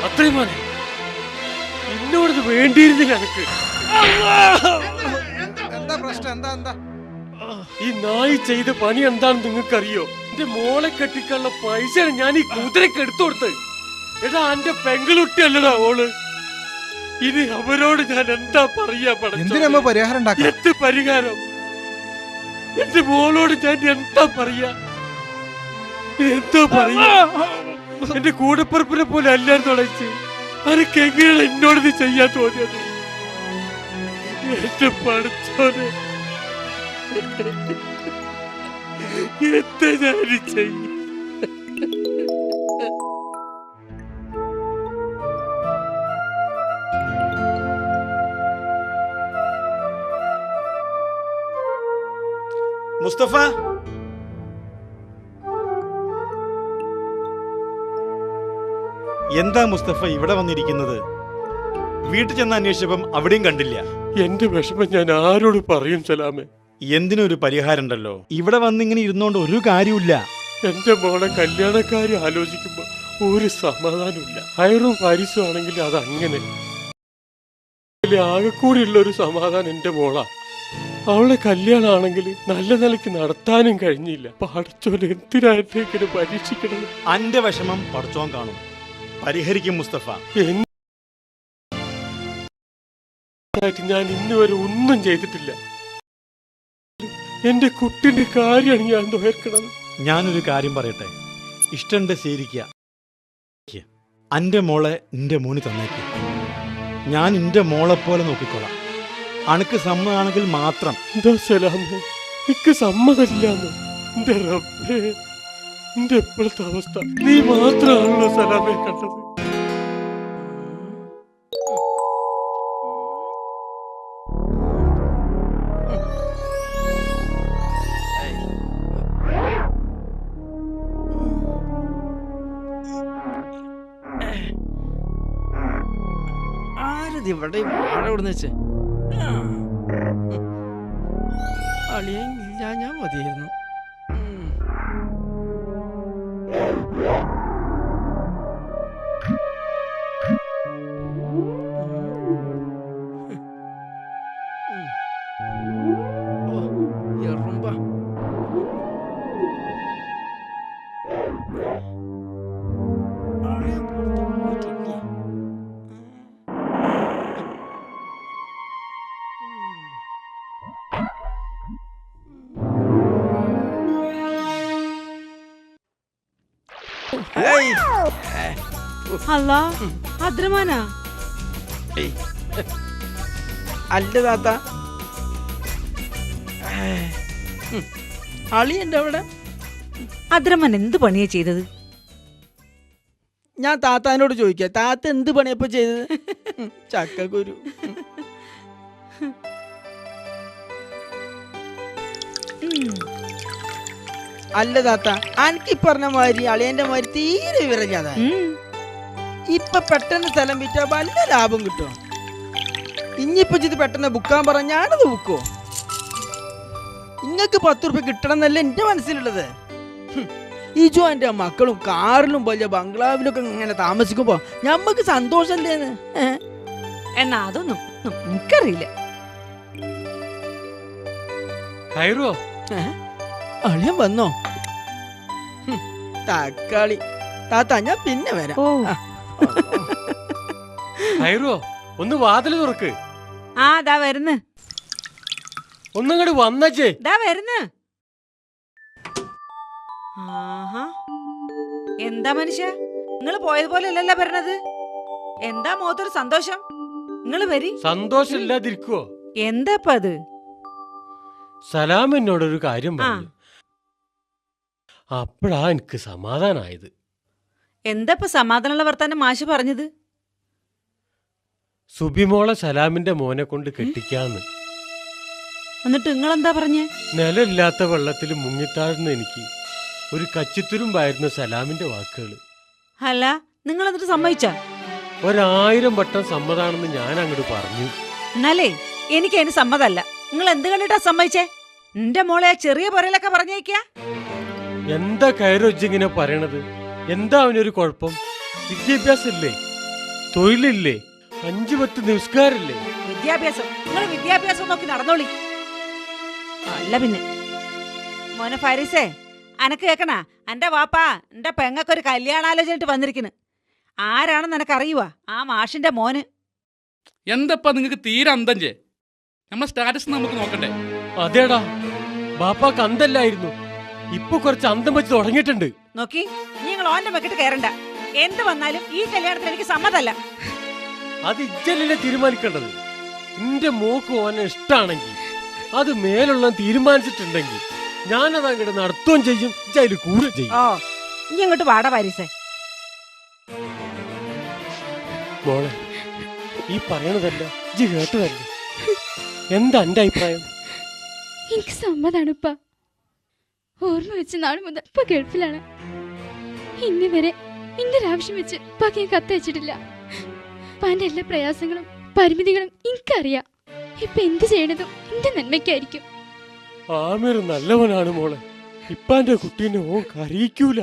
അത്രയും മതി. എന്നോടത് വേണ്ടിയിരുന്നില്ല എനിക്ക്. എന്താ പ്രശ്നം? എന്താ ഈ നായി ചെയ്ത പണി എന്താണെന്ന് നിങ്ങൾക്കറിയോ? എന്റെ മോളെ കെട്ടിക്കാനുള്ള പൈസ ഞാൻ ഈ കുതിരക്ക് എടുത്തു കൊടുത്ത്. എടാ എന്റെ പെങ്ങളുട്ടിയല്ലടാ ഓള്. ഇനി അവരോട് ഞാൻ എന്താ പറയാ? എന്തിനാ പരിഹാരം? എന്ത് പരിഹാരം? എന്റെ മോളോട് ഞാൻ എന്താ പറയാ? എന്താ പറയാ? എന്റെ കൂടപ്പുറപ്പിനെ പോലെ എല്ലാരും തുളച്ച് അനക്ക് എങ്ങനെയാണ് എന്നോട് ചെയ്യാൻ തോന്നിയത്? എന്റെ പഠിച്ചോനെ എന്താ ഞാൻ ചെയ്യും? മുസ്തഫ, എന്താ മുസ്തഫ ഇവിടെ വന്നിരിക്കുന്നത്? വീട്ടിൽ ചെന്ന് അന്വേഷിച്ചപ്പം അവിടെയും കണ്ടില്ല. എന്റെ വിഷമം ഞാൻ ആരോട് പറയും സലാമേ? എന്തിനൊരു പരിഹാരം ഉണ്ടല്ലോ. ഇവിടെ വന്നിങ്ങനെ ഇരുന്നോണ്ട് ഒരു കാര്യമില്ല. എന്റെ മോളെ കല്യാണക്കാരും ആലോചിക്കുമ്പോ ഒരു സമാധാനമില്ല. ഹൈറും പാരിസും ആണെങ്കിൽ അതങ്ങനെ. ആകെ കൂടിയുള്ള ഒരു സമാധാനം എന്റെ മോളാ. അവളെ കല്യാണമാണെങ്കിൽ നല്ല നിലയ്ക്ക് നടത്താനും കഴിഞ്ഞില്ല. പടച്ചോൻ എന്തിനാ എന്നെ പരീക്ഷിക്കണം? അന്റെ വിഷമം പടച്ചോൻ കാണും, പരിഹരിക്കും മുസ്തഫ. ഞാൻ ഇന്ന് വരെ ഒന്നും ചെയ്തിട്ടില്ല. എന്റെ കുട്ടിന്റെ കാര്യമാണ് ഞാൻ നോക്കണത്. ഞാനൊരു കാര്യം പറയട്ടെ, ഇഷ്ടണ്ട് സ്വീകരിക്കുക. അന്റെ മോളെ നിന്റെ മോന് തന്നേക്ക്. ഞാൻ എന്റെ മോളെ പോലെ നോക്കിക്കോളാം. അനക്ക് സമ്മതമാണെങ്കിൽ മാത്രം. എന്താ സലാമേ, എനിക്ക് സമ്മതമില്ലാന്നോ? എന്റെ റബ്ബേ, എന്റെ എപ്പോഴത്തെ അവസ്ഥ നീ മാത്രമാണല്ലോ സലാമെ കണ്ടത്. ഇവിടെ വെച്ച് അളിയില്ല, ഞാൻ മതിയായിരുന്നു. എറുമ്പ അല്ല താത്ത, അളി എന്റെ അവിടെ. അദ്രമൻ എന്ത് പണിയാ ചെയ്തത്? ഞാൻ താത്താനോട് ചോദിക്കാം, താത്ത എന്ത് പണിയപ്പോ ചെയ്തത്? ചക്കക്കുരു. അല്ല താത്ത, അനക്ക് പറഞ്ഞ മാതിരി അളിയന്റെ മാതിരി തീരെ വിവരഞ്ഞാതാ. ഇപ്പൊ പെട്ടെന്ന് സ്ഥലം വിറ്റാ വല്ല ലാഭം കിട്ടുമോ? ഇനിയിപ്പൊ ഇത് പെട്ടെന്ന് ബുക്കാൻ പറഞ്ഞ ഞാനത് ബുക്കോ? ഇങ്ങക്ക് 10 റുപ്യ കിട്ടണം എന്നല്ല എന്റെ മനസ്സിലുള്ളത്. ഇജോ എന്റെ മക്കളും കാറിലും വലിയ ബംഗ്ലാവിലൊക്കെ ഇങ്ങനെ താമസിക്കുമ്പോ ഞമ്മക്ക് സന്തോഷല്ലേന്ന്. എന്നാ അതൊന്നും എനിക്കറിയില്ല. അളിയൻ വന്നോ? തക്കാളി താത്ത, ഞാൻ പിന്നെ വരാം. ഒന്ന് വാതില് തുറക്ക്. ആ ദാ വരുന്ന്. ഒന്നങ്ങോട്ട് വന്നേ. ദാ വരുന്ന്. ആഹാ, എന്താ മനുഷ്യ, നിങ്ങള് പോയതുപോലെ അല്ലല്ലോ പറഞ്ഞത്. എന്താ മുഖത്തൊരു സന്തോഷം? നിങ്ങള് വരി. സന്തോഷം ഇല്ലാതിരിക്കുവോ? എന്താപ്പ അത്? സലാം എന്നോടൊരു കാര്യം പറഞ്ഞു. അപ്പഴാ എനിക്ക് സമാധാനായത്. എന്താ സമാധാനമുള്ള വർത്താനം മാഷ് പറഞ്ഞത്? സുബിമോളെ സലാമിന്റെ മോനെ കൊണ്ട് കെട്ടിക്കാന്ന്. എന്നിട്ട് നിങ്ങളെന്താ പറഞ്ഞേ? നിലമില്ലാത്ത വെള്ളത്തിൽ മുങ്ങിത്താഴ്ന്ന എനിക്ക് ഒരു കച്ചിത്തുരുമ്പായിരുന്നു സലാമിന്റെ വാക്കുകൾ. അല്ല, നിങ്ങൾ എന്നിട്ട് സമ്മതിച്ചാ? 1000 വട്ടം സമ്മതാണെന്ന് ഞാൻ അങ്ങോട്ട് പറഞ്ഞു. എന്നാലേ എനിക്ക് അതിന് സമ്മതല്ല. നിങ്ങൾ എന്ത് കണ്ടിട്ടാ സമ്മതിച്ചേ? എന്റെ മോളെ ആ ചെറിയ പുരയിലൊക്കെ പറഞ്ഞേക്കാ. എന്താ കയറൊച്ചിങ്ങനെ പറയണത്? എന്താ അവനൊരു കുഴപ്പം? വിദ്യാഭ്യാസം ഇല്ലേ, തൊഴിലില്ലേ, 5 10 നിസ്കാരമില്ലേ? വിദ്യാഭ്യാസം നിങ്ങൾ വിദ്യാഭ്യാസം നോക്കി നടന്നോളി. അല്ല പിന്നെ മോനെ ഫാരിസേ, അനക്ക് കേക്കണ എന്റെ വാപ്പാ എന്റെ പെങ്ങക്കൊരു കല്യാണാലോചനയിട്ട് വന്നിരിക്കുന്നു. ആരാണെന്ന് എനക്കറിയുവാ? ആ മാഷിന്റെ മോന്. എന്തപ്പാ നിങ്ങൾക്ക് തീരെ അന്തഞ്ചേ? നമ്മളെ സ്റ്റാറ്റസ് നമുക്ക് നോക്കണ്ടേ? അതേടാ, ബാപ്പാക്ക് അന്തല്ലായിരുന്നു, ഇപ്പൊ കുറച്ച് അന്തം വെച്ച് തുടങ്ങിയിട്ടുണ്ട്. നോക്കി, നിങ്ങൾ ഓന്റെ മെക്കിട്ട് കയറണ്ട. എന്ത് വന്നാലും ഈ കല്യാണത്തിന് എനിക്ക് സമ്മതല്ല. അത് ഇജ്ജല്ലേ തീരുമാനിക്കേണ്ടത്. എന്റെ മോക്ക് ഓനെ ഇഷ്ടാണെങ്കിൽ, അത് മേലുള്ള തീരുമാനിച്ചിട്ടുണ്ടെങ്കിൽ ഞാനത് അങ്ങോട്ട് നടത്തുകയും ചെയ്യും, ഇജ്ജ് കൂടെ ചെയ്യും. ഓ, ഇനി ഇങ്ങോട്ട് വാടാ പാരീസേ. മോളെ, ഈ പറയണതല്ല ഇജ്ജ് കേട്ടതല്ലേ, എന്താ എന്റെ അഭിപ്രായം? എനിക്ക് സമ്മതാണ് ഉപ്പ. ഓർമ്മ വെച്ച് നാളെ മുതൽ ഇപ്പൊ ഗൾഫിലാണ്. ഇന്ന് വരെ എന്റെ ആവശ്യം വെച്ച് ഉപ്പാക്ക് ഞാൻ കത്തയച്ചിട്ടില്ല. ഉപ്പാന്റെ എല്ലാ പ്രയാസങ്ങളും പരിമിതികളും എനിക്കറിയാം. ഇപ്പൊ എന്ത് ചെയ്യണതും എന്റെ നന്മയ്ക്കായിരിക്കും. ആമിർ നല്ലവനാണ് മോളെ, ഇപ്പാന്റെ കുട്ടീനെ ഓൻ കരയിക്കൂല.